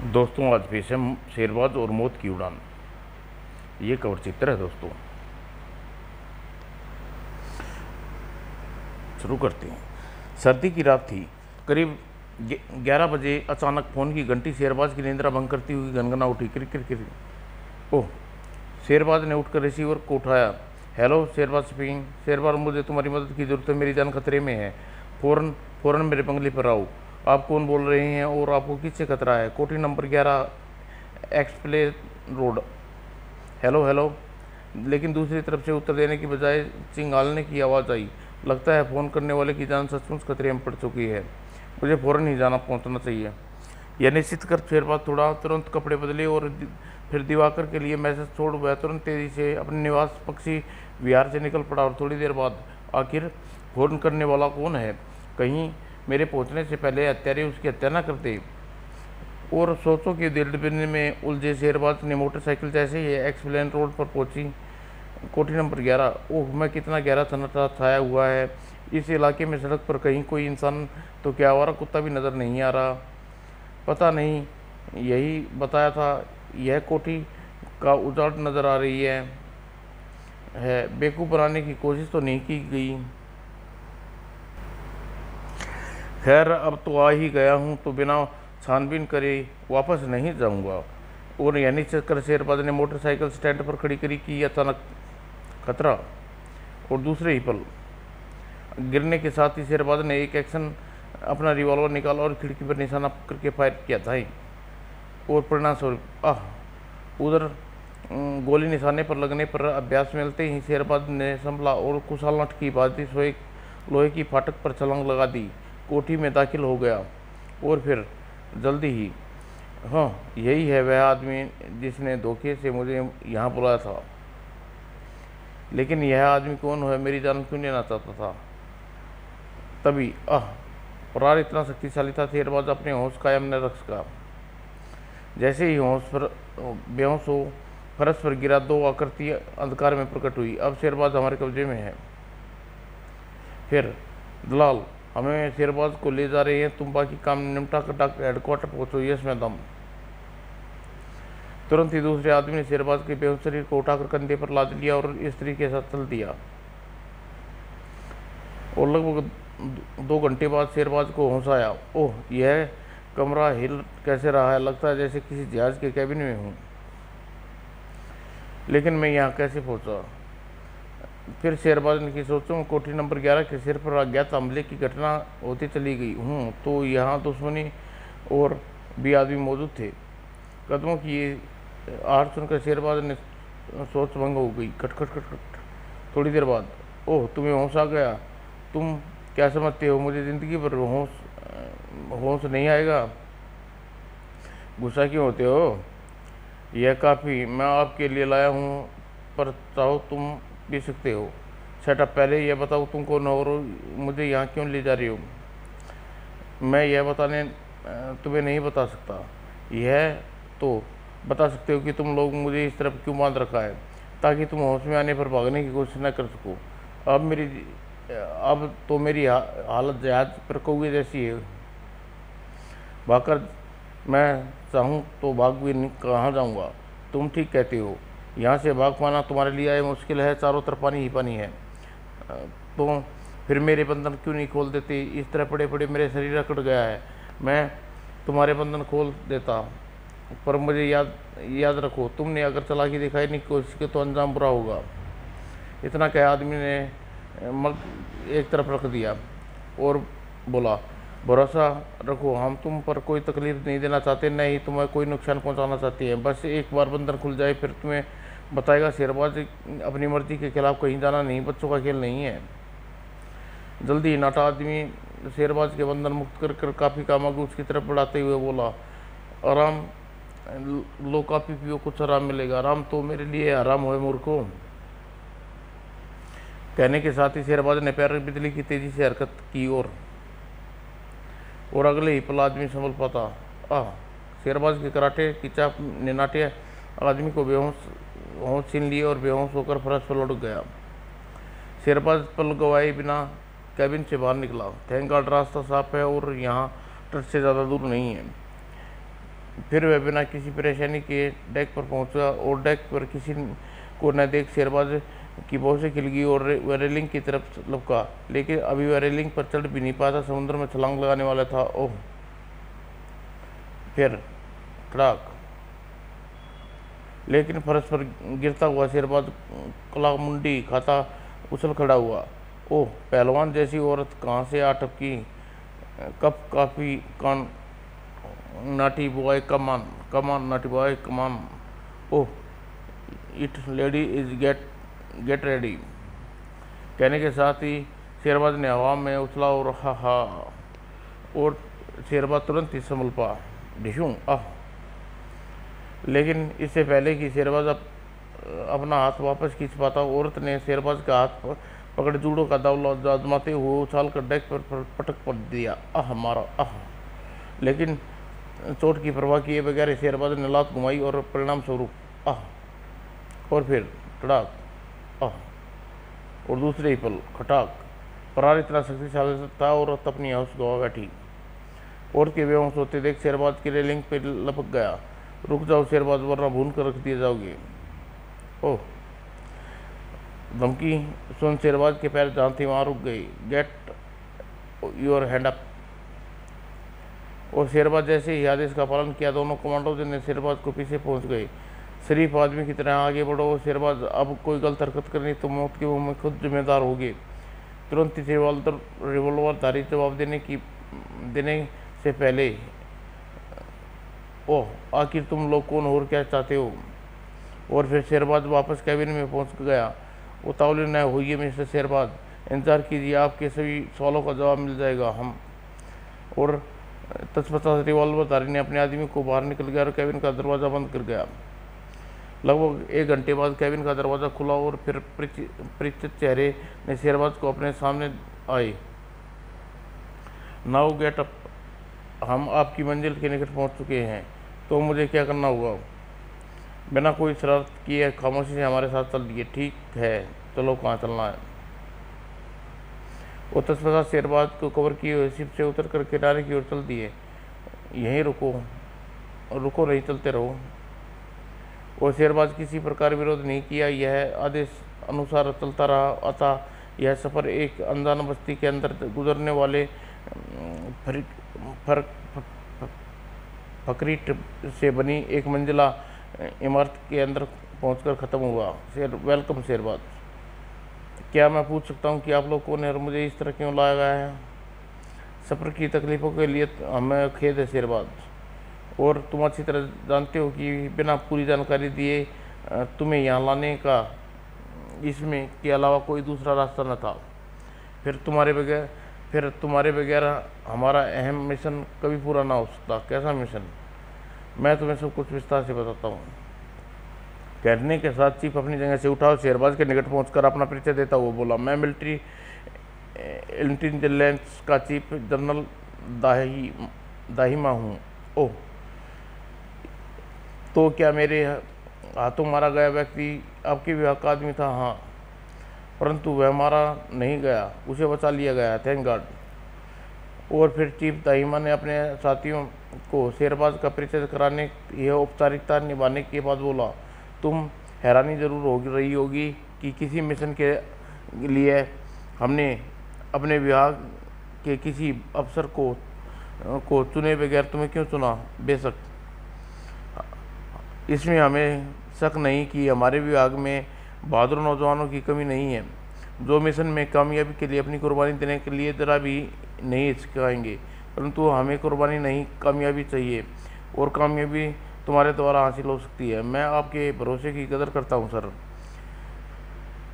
दोस्तों, आज पेश है शेरबाज और मौत की उड़ान। ये कवर चित्र है दोस्तों। शुरू करते हैं। सर्दी की रात थी। करीब 11 बजे अचानक फ़ोन की घंटी शेरबाज की निंद्रा भंग करती हुई गनगना उठी। किर किर किर। ओह! शेरबाज ने उठकर रिसीवर को उठाया। Hello, Sherbaz speaking. शेरबाज, मुझे तुम्हारी मदद की ज़रूरत है। मेरी जान खतरे में है। फ़ौरन फ़ौरन मेरे बंगले पर आओ। आप कौन बोल रहे हैं और आपको किससे खतरा है? कोठी number 11 explain road. Hello hello. लेकिन दूसरी तरफ से उत्तर देने की बजाय चिंगालने की आवाज़ आई। लगता है फ़ोन करने वाले की जान सचमुच खतरे में पड़ चुकी है। मुझे फ़ौरन ही जाना पहुंचना चाहिए। यह निश्चित कर शेरबाज थोड़ा तुरंत कपड़े बदले और फिर दिवाकर के लिए मैसेज छोड़ वह तुरंत तेज़ी से अपने निवास पक्षी विहार से निकल पड़ा। और थोड़ी देर बाद, आखिर फ़ोन करने वाला कौन है? कहीं मेरे पहुंचने से पहले हत्यारे उसकी हत्या न करते। और सोचों की दिलडबनी में उलझे शेरबाज ने मोटरसाइकिल जैसे ही एक्सप्लेन रोड पर पहुंची। कोठी नंबर 11। ओह, मैं कितना गहरा सन्नाटा छाया हुआ है इस इलाके में। सड़क पर कहीं कोई इंसान तो क्या आवारा कुत्ता भी नज़र नहीं आ रहा। पता नहीं, यही बताया था। यह कोठी का उजाड़ नज़र आ रही है। बेवकूफ़ बनाने की कोशिश तो नहीं की गई। खैर, अब तो आ ही गया हूँ तो बिना छानबीन करे वापस नहीं जाऊँगा। और यानी चक्कर शेरबाज ने मोटरसाइकिल स्टैंड पर खड़ी करी कि अचानक खतरा। और दूसरे ही पल गिरने के साथ ही शेरबाज ने एक एक्शन अपना रिवॉल्वर निकाला और खिड़की पर निशाना करके फायर किया था। और परिणाम स्वरूप उधर गोली निशाने पर लगने पर अभ्यास मिलते ही शेरबाज ने संभला और कुशाल नट की भांति सोए लोहे की फाटक पर छलांग लगा दी। कोठी में दाखिल हो गया और फिर जल्दी ही, हाँ, यही है वह आदमी जिसने धोखे से मुझे यहाँ बुलाया था। लेकिन यह आदमी कौन है? मेरी जान क्यों लेना चाहता था? तभी प्राण इतना शक्तिशाली था, शेरबाज अपने होश कायम न रख सका। जैसे ही होश पर बेहोश हो फर्श पर गिरा, दो आकृति अंधकार में प्रकट हुई। अब शेरबाज हमारे कब्जे में है। फिर दलाल हमें शेरबाज को ले जा रहे हैं। तुम बाकी काम निपटा कर डॉक्टर हेडक्वार्टर पहुंचो। Yes madam. तुरंत ही दूसरे आदमी ने शेरबाज के बेहोश शरीर को उठाकर कंधे पर लाद लिया और स्त्री के साथ चल दिया। और लगभग 2 घंटे बाद शेरबाज को होश आया। ओह, यह कमरा हिल कैसे रहा है? लगता है जैसे किसी जहाज के कैबिन में हूँ। लेकिन मैं यहाँ कैसे पहुँचा? फिर शेरबाज ने की सोचूं। कोठी नंबर 11 के सिर पर अज्ञात हमले की घटना होती चली गई हूँ तो यहाँ दुश्मनी और भी आदमी मौजूद थे। कदमों की आहट सुनकर शेरबाज ने सोच भंग हो गई। खट खट खट खट। थोड़ी देर बाद, ओह, तुम्हें होश आ गया। तुम क्या समझते हो मुझे ज़िंदगी भर होश नहीं आएगा? गुस्सा क्यों होते हो? यह काफ़ी मैं आपके लिए लाया हूँ, पर चाहो तुम पी सकते हो। सेटअप। पहले यह बताओ तुम कौन हो और मुझे यहाँ क्यों ले जा रही हो? मैं यह बताने तुम्हें नहीं बता सकता। यह तो बता सकते हो कि तुम लोग मुझे इस तरफ क्यों बांध रखा है, ताकि तुम होश में आने पर भागने की कोशिश न कर सको। अब तो मेरी हालत जहाज पर कौवे जैसी है। भागकर मैं चाहूँ तो भाग भी कहाँ जाऊँगा? तुम ठीक कहते हो। यहाँ से भाग पाना तुम्हारे लिए मुश्किल है। चारों तरफ पानी ही पानी है। तो फिर मेरे बंधन क्यों नहीं खोल देते? इस तरह पड़े पड़े मेरे शरीर अकड़ गया है। मैं तुम्हारे बंधन खोल देता, पर मुझे याद रखो, तुमने अगर चालाकी दिखाई नहीं कोशिश की तो अंजाम बुरा होगा। इतना कह आदमी ने मग एक तरफ रख दिया और बोला, भरोसा रखो, हम तुम पर कोई तकलीफ नहीं देना चाहते, न ही तुम्हें कोई नुकसान पहुंचाना चाहते हैं। बस एक बार बंधन खुल जाए फिर तुम्हें बताएगा शेरबाज अपनी मर्जी के खिलाफ कहीं जाना नहीं। बच्चों का खेल नहीं है। जल्दी ही नाटा आदमी शेरबाज के बंधन मुक्त कर कर काफ़ी का मग उसकी तरफ बढ़ाते हुए बोला, आराम लो, काफ़ी पियो, कुछ आराम मिलेगा। आराम तो मेरे लिए आराम हो मूर्खों। कहने के साथ ही शेरबाज ने पैर बिजली की तेजी से हरकत की और अगले ही पल आदमी संभल पाता। शेरबाज के कराटे की चाप ने नाटे आदमी को होश छीन लिए और बेहोश होकर फर्श पर लुढ़क गया। शेरबाज पल गवाए बिना कैबिन से बाहर निकला। थैंक गॉड रास्ता साफ है और यहाँ तट से ज़्यादा दूर नहीं है। फिर वह बिना किसी परेशानी के डेक पर पहुंचा और डेक पर किसी को न देख शेरबाज की भौं से खिल गई और वह रेलिंग की तरफ लपका, लेकिन अभी वह रेलिंग पर चढ़ भी नहीं पाता, समुद्र में छलांग लगाने वाला था। ओह! फिर कड़ाक, लेकिन फर्श पर गिरता हुआ शेरबाज कलामुंडी खाता उछल खड़ा हुआ। ओह! पहलवान जैसी औरत कहाँ से आ टपकी। Cup coffee come naughty boy come on come on naughty boy come on. Oh! It lady is get ready. कहने के साथ ही शेरबाज ने हवा में उछला और हा हा, और शेरबाज तुरंत ही संभल पा। ढिशूं आह! लेकिन इससे पहले कि शेरबाज अपना हाथ वापस खींच पाता, औरत ने शेरबाज का हाथ पकड़ जूडो का दाव आजमाते हुए उछाल कर डेक पर पटक पड़ दिया। आह! मारा आह! लेकिन चोट की परवाह किए बगैर शेरबाज ने लात घुमाई और परिणाम स्वरूप आह! और फिर कड़ाक आह! और दूसरे ही पल खटाक। प्रहार इतना शक्तिशाली था, औरत अपनी होश गवा बैठी। औरत के बेहोश होते देख शेरबाज की रेलिंग पर लपक गया। रुक जाओ शेरबाज, वरना भून कर रख दिए जाओगे। ओह! धमकी सुन शेरबाज के पैर जहाँ थे वहाँ रुक गए। Get your hand up. और शेरबाज जैसे ही आदेश का पालन किया, दोनों कमांडो ने शेरबाज को पीछे पहुंच गए। शरीफ आदमी की तरह आगे बढ़ो शेरबाज, अब कोई गलत हरकत करनी तो मौत के मुंह में खुद जिम्मेदार होगे। तुरंत ही रिवॉल्वरधारी जवाब देने से पहले, ओह! आखिर तुम लोग कौन और क्या चाहते हो। और फिर शेरबाज वापस कैबिन में पहुंच गया। उतावली न होइए मिस्टर शेरबाज, इंतजार कीजिए, आपके सभी सवालों का जवाब मिल जाएगा। हम और तत्पश्चात रिवॉल्वरधारी ने अपने आदमी को बाहर निकल गया और कैबिन का दरवाज़ा बंद कर गया। लगभग 1 घंटे बाद कैबिन का दरवाज़ा खुला और फिर परिचित चेहरे ने शेरबाज को अपने सामने आए। नाउ गेट अप, हम आपकी मंजिल के निकट पहुंच चुके हैं, तो मुझे क्या करना होगा। बिना कोई शरारत किए खामोशी से हमारे साथ चल दिए। ठीक है, चलो कहाँ चलना है। वो तत्पश्चात शेरबाज को कवर किए हुए शिप से उतर कर किनारे की ओर चल दिए। यहीं रुको नहीं, चलते रहो। और शेरबाज किसी प्रकार विरोध नहीं किया, यह आदेश अनुसार चलता रहा। अतः यह सफ़र एक अनजान बस्ती के अंदर गुजरने वाले फकरीट से बनी एक मंजिला इमारत के अंदर पहुंचकर ख़त्म हुआ। वेलकम शेरबाज, क्या मैं पूछ सकता हूं कि आप लोग कौन है और मुझे इस तरह क्यों लाया गया है। सफ़र की तकलीफ़ों के लिए हमें खेद है शेरबाज, और तुम अच्छी तरह जानते हो कि बिना पूरी जानकारी दिए तुम्हें यहाँ लाने का इसमें के अलावा कोई दूसरा रास्ता न था। फिर तुम्हारे बगैर हमारा अहम मिशन कभी पूरा ना हो सकता। कैसा मिशन? मैं तुम्हें सब कुछ विस्तार से बताता हूँ। कहने के साथ चीफ अपनी जगह से उठा और शेरबाज के निकट पहुंचकर अपना परिचय देता हुआ बोला, मैं मिलिट्री इंटेलिजेंस का चीफ जनरल दाहिमा हूँ। ओह! तो क्या मेरे हाथों मारा गया व्यक्ति आपके विभाग का आदमी था? हाँ, परंतु वह मारा नहीं गया, उसे बचा लिया गया, थैंक गॉड। और फिर चीफ दाहिमा ने अपने साथियों को शेरबाज का परिचय कराने यह औपचारिकता निभाने के बाद बोला, तुम हैरानी जरूर हो रही होगी कि किसी मिशन के लिए हमने अपने विभाग के किसी अफसर को चुने बगैर तुम्हें क्यों चुना। बेशक इसमें हमें शक नहीं कि हमारे विभाग में बहादुर नौजवानों की कमी नहीं है, जो मिशन में कामयाबी के लिए अपनी कुर्बानी देने के लिए ज़रा भी नहीं हिचकाएंगे। परंतु हमें कुर्बानी नहीं, कामयाबी चाहिए, और कामयाबी तुम्हारे द्वारा हासिल हो सकती है। मैं आपके भरोसे की कदर करता हूं सर,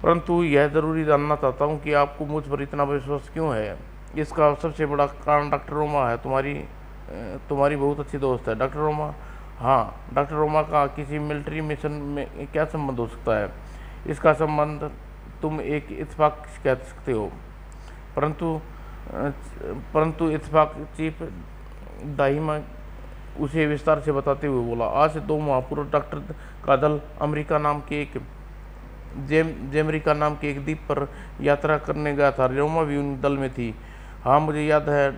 परंतु यह ज़रूरी जानना चाहता हूं कि आपको मुझ पर इतना विश्वास क्यों है। इसका सबसे बड़ा कारण डॉक्टर रोमा है, तुम्हारी बहुत अच्छी दोस्त है। डॉक्टर रोमा? हाँ, डॉक्टर रोमा का किसी मिलिट्री मिशन में क्या संबंध हो सकता है? इसका संबंध तुम एक इत्तेफाक कह सकते हो, परंतु इत्तेफाक चीफ दाहिमा उसे विस्तार से बताते हुए बोला, आज से 2 माह पूर्व डॉक्टर का दल अमेरिका नाम के एक द्वीप पर यात्रा करने गया था। रोमा भी उन दल में थी। हाँ, मुझे याद है,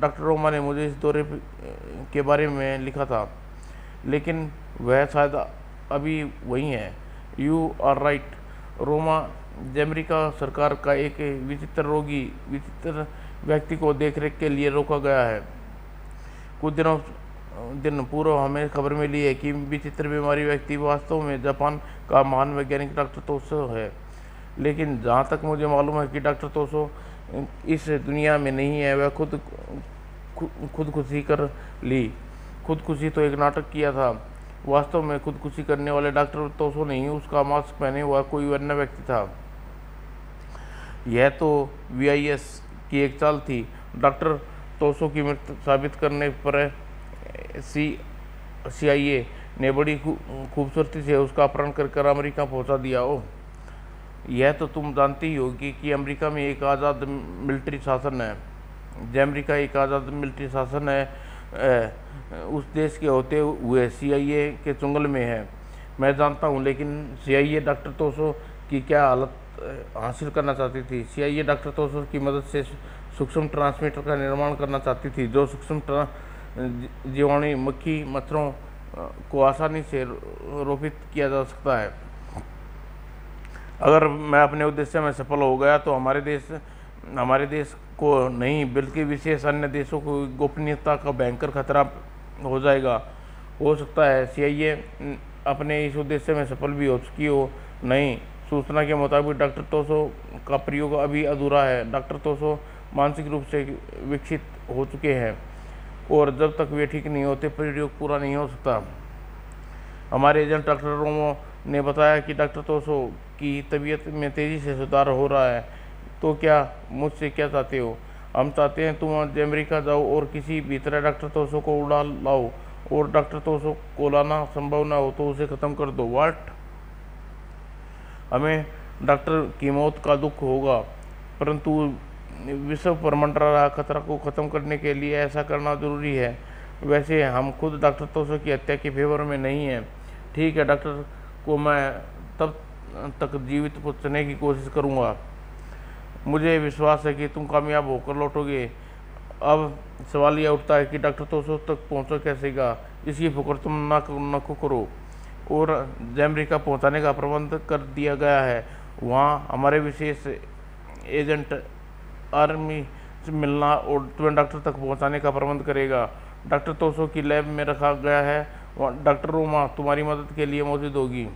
डॉक्टर रोमा ने मुझे इस दौरे के बारे में लिखा था। लेकिन वह शायद अभी वही है। You are right. Roma, America सरकार का एक विचित्र व्यक्ति को देखरेख के लिए रोका गया है। कुछ दिन पूर्व हमें खबर मिली है कि विचित्र बीमारी व्यक्ति वास्तव में जापान का महान वैज्ञानिक डॉक्टर तोसो है। लेकिन जहाँ तक मुझे मालूम है कि डॉक्टर तोसो इस दुनिया में नहीं है। वह खुदकुशी कर ली। खुदकुशी तो एक नाटक किया था। वास्तव में खुदकुशी करने वाले डॉक्टर तोसो नहीं, उसका मास्क पहने हुआ कोई अन्य व्यक्ति था। यह तो VIS की एक चाल थी। डॉक्टर तोसो की मृत्यु साबित करने पर CIA ने बड़ी खूबसूरती से उसका अपहरण कर अमेरिका पहुंचा दिया। ओह, यह तो तुम जानती ही होगी कि अमेरिका में एक आज़ाद मिलिट्री शासन है। अमेरिका एक आज़ाद मिलिट्री शासन है। उस देश के होते हुए CIA के चुंगल में है। मैं जानता हूँ, लेकिन CIA डॉक्टर तोसो की क्या हालत हासिल करना चाहती थी। CIA डॉक्टर तोसो की मदद से सूक्ष्म ट्रांसमीटर का निर्माण करना चाहती थी, जो सूक्ष्म जीवाणु मक्खी मच्छरों को आसानी से रोपित किया जा सकता है। अगर मैं अपने उद्देश्य में सफल हो गया तो हमारे देश को नहीं बल्कि विशेष अन्य देशों को गोपनीयता का भयंकर खतरा हो जाएगा। हो सकता है CIA अपने इस उद्देश्य में सफल भी हो चुकी हो। नहीं, सूचना के मुताबिक डॉक्टर तोसो का प्रयोग अभी अधूरा है। डॉक्टर तोसो मानसिक रूप से विकसित हो चुके हैं और जब तक वे ठीक नहीं होते प्रयोग पूरा नहीं हो सकता। हमारे एजेंट डॉक्टर रोमो ने बताया कि डॉक्टर तोसो की तबीयत में तेज़ी से सुधार हो रहा है। तो क्या मुझसे क्या चाहते हो? हम चाहते हैं तुम अमेरिका जाओ और किसी भी तरह डॉक्टर तोसो को उड़ा लाओ, और डॉक्टर तोसो को लाना संभव ना हो तो उसे ख़त्म कर दो। व्हाट? हमें डॉक्टर की मौत का दुख होगा, परंतु विश्व पर मंडरा रहा खतरा को ख़त्म करने के लिए ऐसा करना जरूरी है। वैसे हम खुद डॉक्टर तोसो की हत्या के फेवर में नहीं हैं। ठीक है, डॉक्टर को मैं तब तक जीवित पहुँचने की कोशिश करूँगा। मुझे विश्वास है कि तुम कामयाब होकर लौटोगे। अब सवाल यह उठता है कि डॉक्टर तोसो तक पहुँचो कैसेगा। इसकी फिक्र तुम न करो, और अमेरिका पहुँचाने का प्रबंध कर दिया गया है। वहाँ हमारे विशेष एजेंट आर्मी से मिलना और तुम्हें डॉक्टर तक पहुँचाने का प्रबंध करेगा। डॉक्टर तोसो की लैब में रखा गया है। डॉक्टर रोमा तुम्हारी मदद के लिए मौजूद होगी,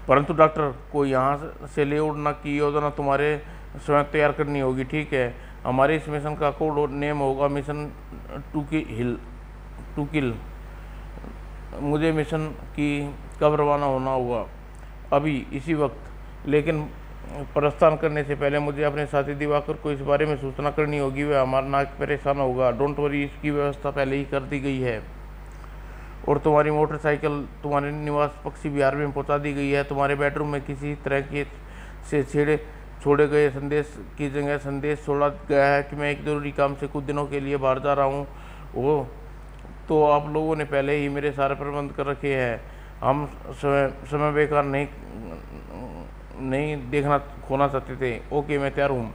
परंतु डॉक्टर को यहाँ से ले उड़ना की योजना तुम्हारे स्वयं तैयार करनी होगी। ठीक है, हमारे इस मिशन का कोड नेम होगा मिशन टू किल। मुझे मिशन की कब रवाना होना होगा? अभी इसी वक्त। लेकिन प्रस्थान करने से पहले मुझे अपने साथी दिवाकर को इस बारे में सूचना करनी होगी। वह हमारा नाक परेशान होगा। डोंट वरी, इसकी व्यवस्था पहले ही कर दी गई है, और तुम्हारी मोटरसाइकिल तुम्हारे निवास पक्षी विहार में पहुंचा दी गई है। तुम्हारे बेडरूम में किसी तरह के से छोड़े गए संदेश की जगह संदेश छोड़ा गया है कि मैं एक जरूरी काम से कुछ दिनों के लिए बाहर जा रहा हूँ। वो तो आप लोगों ने पहले ही मेरे सारे प्रबंध कर रखे हैं। हम समय बेकार नहीं देखना खोना चाहते थे। ओके, मैं तैयार हूँ।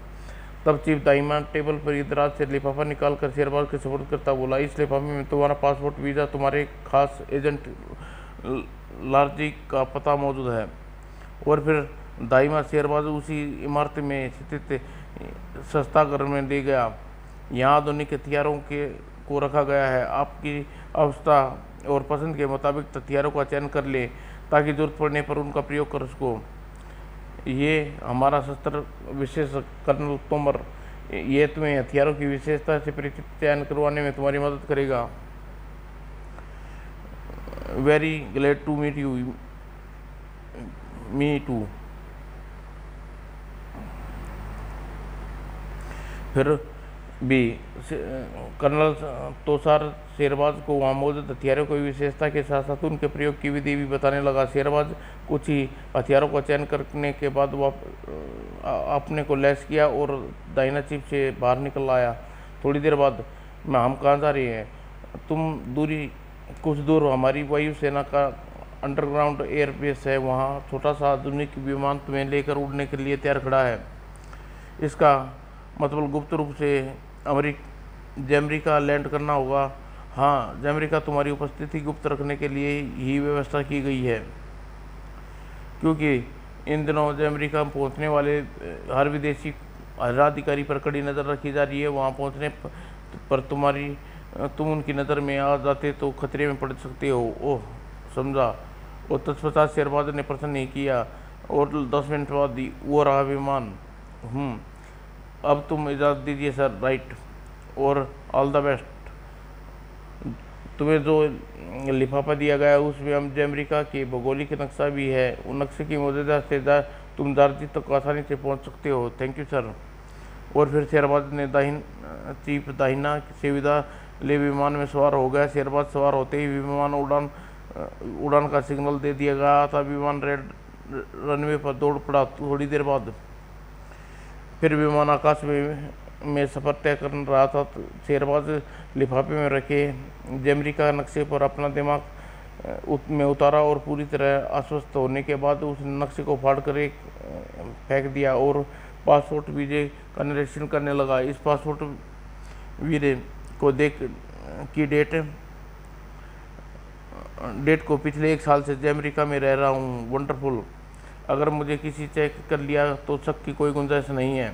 तब चीफ दाइमा टेबल पर इधराज से लिफाफा निकाल कर शेरबाज के सपोर्ट करता बोला, इस लिफाफे में तुम्हारा पासपोर्ट, वीज़ा, तुम्हारे खास एजेंट लार्जी का पता मौजूद है। और फिर दाइमा शेरबाज उसी इमारत में स्थित सस्ता घर में ले गया। यहाँ आधुनिक हथियारों को रखा गया है। आपकी अवस्था और पसंद के मुताबिक हथियारों का चयन कर ले ताकि जरूरत पड़ने पर उनका प्रयोग कर सको। ये हमारा शस्त्र विशेष कर्नल तोमर, ये तुम्हें हथियारों की विशेषता से परिचित चयन करवाने में तुम्हारी मदद करेगा। Very glad to meet you. Me too. फिर भी कर्नल तोसार शेरबाज को वहाँ मौजूद हथियारों की विशेषता के साथ साथ उनके प्रयोग की विधि भी बताने लगा। शेरबाज कुछ ही हथियारों का चयन करने के बाद वह अपने को लैस किया और दाइना चिप से बाहर निकल आया। थोड़ी देर बाद हम कहाँ जा रहे हैं? कुछ दूर हमारी वायुसेना का अंडरग्राउंड एयरबेस है। वहाँ छोटा सा आधुनिक विमान तुम्हें लेकर उड़ने के लिए तैयार खड़ा है। इसका मतलब गुप्त रूप से अमेरिका लैंड करना होगा। हाँ, जमैका तुम्हारी उपस्थिति गुप्त रखने के लिए ही व्यवस्था की गई है, क्योंकि इन दिनों जमैका पहुंचने वाले हर विदेशी हर अधिकारी पर कड़ी नज़र रखी जा रही है। वहां पहुंचने पर तुम उनकी नज़र में आ जाते तो खतरे में पड़ सकते हो। ओह, समझा। और तत्पश्चात शेरबाज ने प्रश्न नहीं किया और 10 मिनट बाद वो रहा विमान। अब तुम इजाज़त दीजिए सर। राइट, और ऑल द बेस्ट। तुम्हें जो लिफाफा दिया गया है उसमें हम अमेरिका के भौगोलिक नक्शा भी है। उन नक्शे की मौजूदा से तुम दार्जिलिंग तक आसानी से पहुंच सकते हो। Thank you sir. और फिर शेरबाज ने चीफ दाहिना से विदा ले विमान में सवार हो गया। शेरबाज सवार होते ही विमान उड़ान का सिग्नल दे दिया गया था। विमान रेड रनवे पर दौड़ पड़ा। थोड़ी देर बाद फिर विमान आकाश में सफ़र तय कर रहा था। शेरबाज लिफाफे में रखे जमैका नक्शे पर अपना दिमाग में उतारा और पूरी तरह आश्वस्त होने के बाद उस नक्शे को फाड़ कर एक फेंक दिया और पासपोर्ट वीजे का निरीक्षण करने लगा। इस पासपोर्ट वीरे को देख की डेट को पिछले 1 साल से अमेरिका में रह रहा हूँ। वंडरफुल। अगर मुझे किसी चेक कर लिया तो शक की कोई गुंजाइश नहीं है।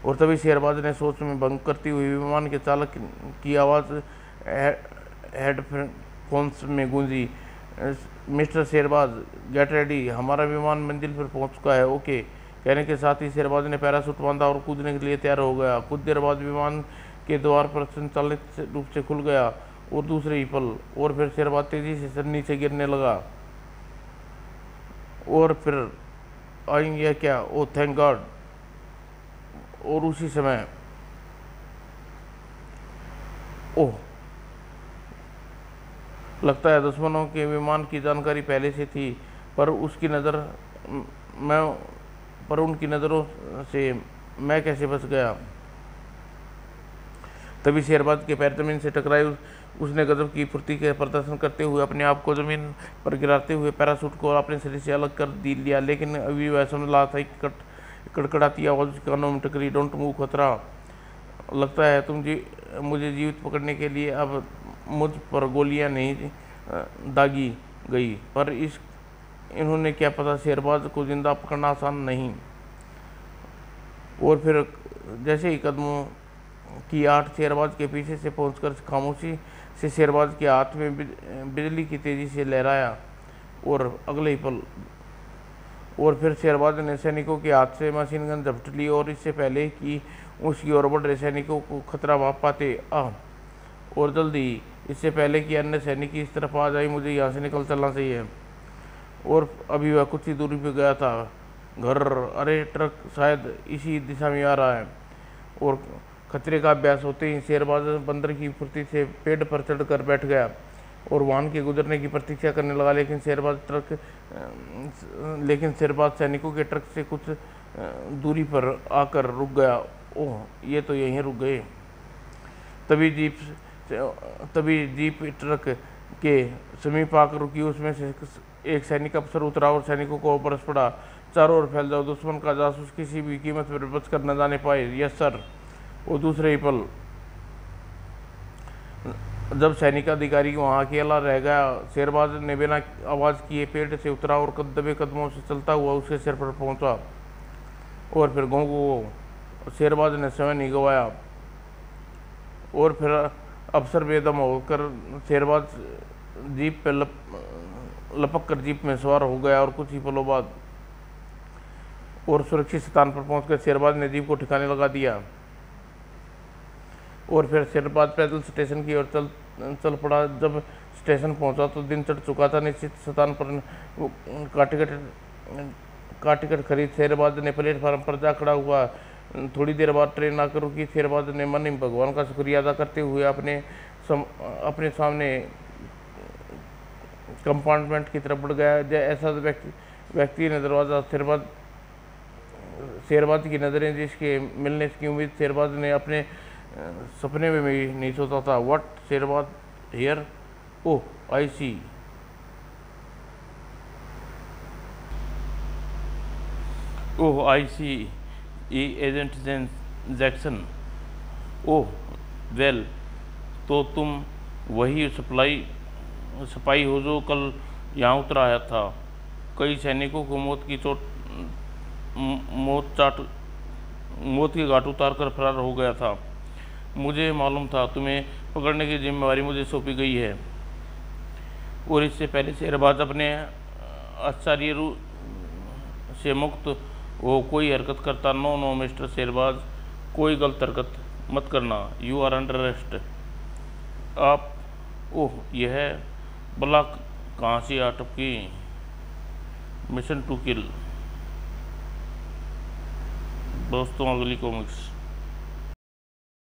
और तभी शेरबाज ने सोच में भंग करती हुई विमान के चालक की आवाज़ हेडफोन्स में गूंजी। मिस्टर शेरबाज, गेट रेडी, हमारा विमान मंजिल पर पहुंच चुका है। ओके। कहने के साथ ही शेरबाज ने पैराशूट बांधा और कूदने के लिए तैयार हो गया। कुछ देर बाद विमान के द्वार पर संचालित रूप से खुल गया और दूसरे ही पल और फिर शेरबाज तेजी से नीचे गिरने लगा। और फिर आएंगे क्या? ओ थैंक गॉड। और उसी समय ओह, लगता है दुश्मनों के विमान की जानकारी पहले से थी, पर उनकी नज़रों से मैं कैसे बच गया? तभी शेरबाज के पैर जमीन से टकराए। उसने गजब की फुर्ती के प्रदर्शन करते हुए अपने आप को जमीन पर गिराते हुए पैराशूट को अपने शरीर से अलग कर लिया, लेकिन अभी वह समझ रहा था कि कड़कड़ाती आवाज़ उसके कानों में टकरी। डोंट मूव, खतरा। लगता है मुझे जीवित पकड़ने के लिए अब मुझ पर गोलियां नहीं दागी गई, पर इन्होंने क्या पता शेरबाज को जिंदा पकड़ना आसान नहीं। और फिर जैसे ही कदमों की आठ शेरबाज के पीछे से पहुंचकर खामोशी से शेरबाज के हाथ में बिजली की तेजी से लहराया और अगले ही पल और फिर शेरबाज ने सैनिकों के हाथ से मशीन गन झपट ली और इससे पहले कि उसकी ओर बढ़ रहे सैनिकों को खतरा भाप पाते और जल्दी इससे पहले कि अन्य सैनिक इस तरफ आ जाए, मुझे यहाँ से निकल चलना चाहिए। और अभी वह कुछ ही दूरी पे गया था। घर, अरे ट्रक शायद इसी दिशा में आ रहा है। और खतरे का अभ्यास होते ही शेरबाज बंदर की फुर्ती से पेड़ पर चढ़कर बैठ गया और वाहन के गुजरने की प्रतीक्षा करने लगा, लेकिन शेरबाज सैनिकों के ट्रक से कुछ दूरी पर आकर रुक गया। ओह, ये तो यहीं रुक गए। तभी जीप ट्रक के समीप आकर रुकी। उसमें से एक सैनिक अफसर उतरा और सैनिकों को बरस पड़ा, चारों ओर फैल जाओ, दुश्मन का जासूस किसी भी कीमत पर बच कर न जाने पाए। Yes sir. और दूसरे ही पल जब सैनिक अधिकारी वहाँ अकेला रह गया, शेरबाज ने बिना आवाज़ किए पेड़ से उतरा और दबे कदमों से चलता हुआ उसके सिर पर पहुँचा। और फिर शेरबाज ने समय नहीं गंवाया और फिर अफसर बेदम होकर शेरबाज जीप पे लपक कर जीप में सवार हो गया और कुछ ही पलों बाद और सुरक्षित स्थान पर पहुंचकर शेरबाज ने जीप को ठिकाने लगा दिया। और फिर शेरबाज पैदल स्टेशन की ओर चल पड़ा। जब स्टेशन पहुंचा तो दिन चढ़ चुका था। निश्चित स्थान पर का टिकट खरीद शेरबाज ने प्लेटफार्म पर जा खड़ा हुआ। थोड़ी देर बाद ट्रेन आकर रुकी। शेरबाज ने मन में भगवान का शुक्रिया अदा करते हुए अपने सामने कंपार्टमेंट की तरफ बढ़ गया। ऐसा व्यक्ति ने दरवाज़ा शेरबाज की नज़रें जिसके मिलने की उम्मीद शेरबाज ने अपने सपने में भी नहीं सोचा था। What Sherbaz here? Oh, I see. Oh, I see. Agent Jackson. Oh well, तो तुम वही सिपाही हो जो कल यहाँ उतरा आया था। कई सैनिकों को मौत की घाट उतार कर फरार हो गया था। मुझे मालूम था तुम्हें पकड़ने की जिम्मेदारी मुझे सौंपी गई है, और इससे पहले शहरबाज अपने आश्चर्य से मुक्त हो कोई हरकत करता। नो नो मिस्टर शहरबाज, कोई गलत हरकत मत करना। You are under arrest. आप ओह, यह बला कहाँ से आ टपकी? Mission to kill. दोस्तों, अगली कॉमिक्स।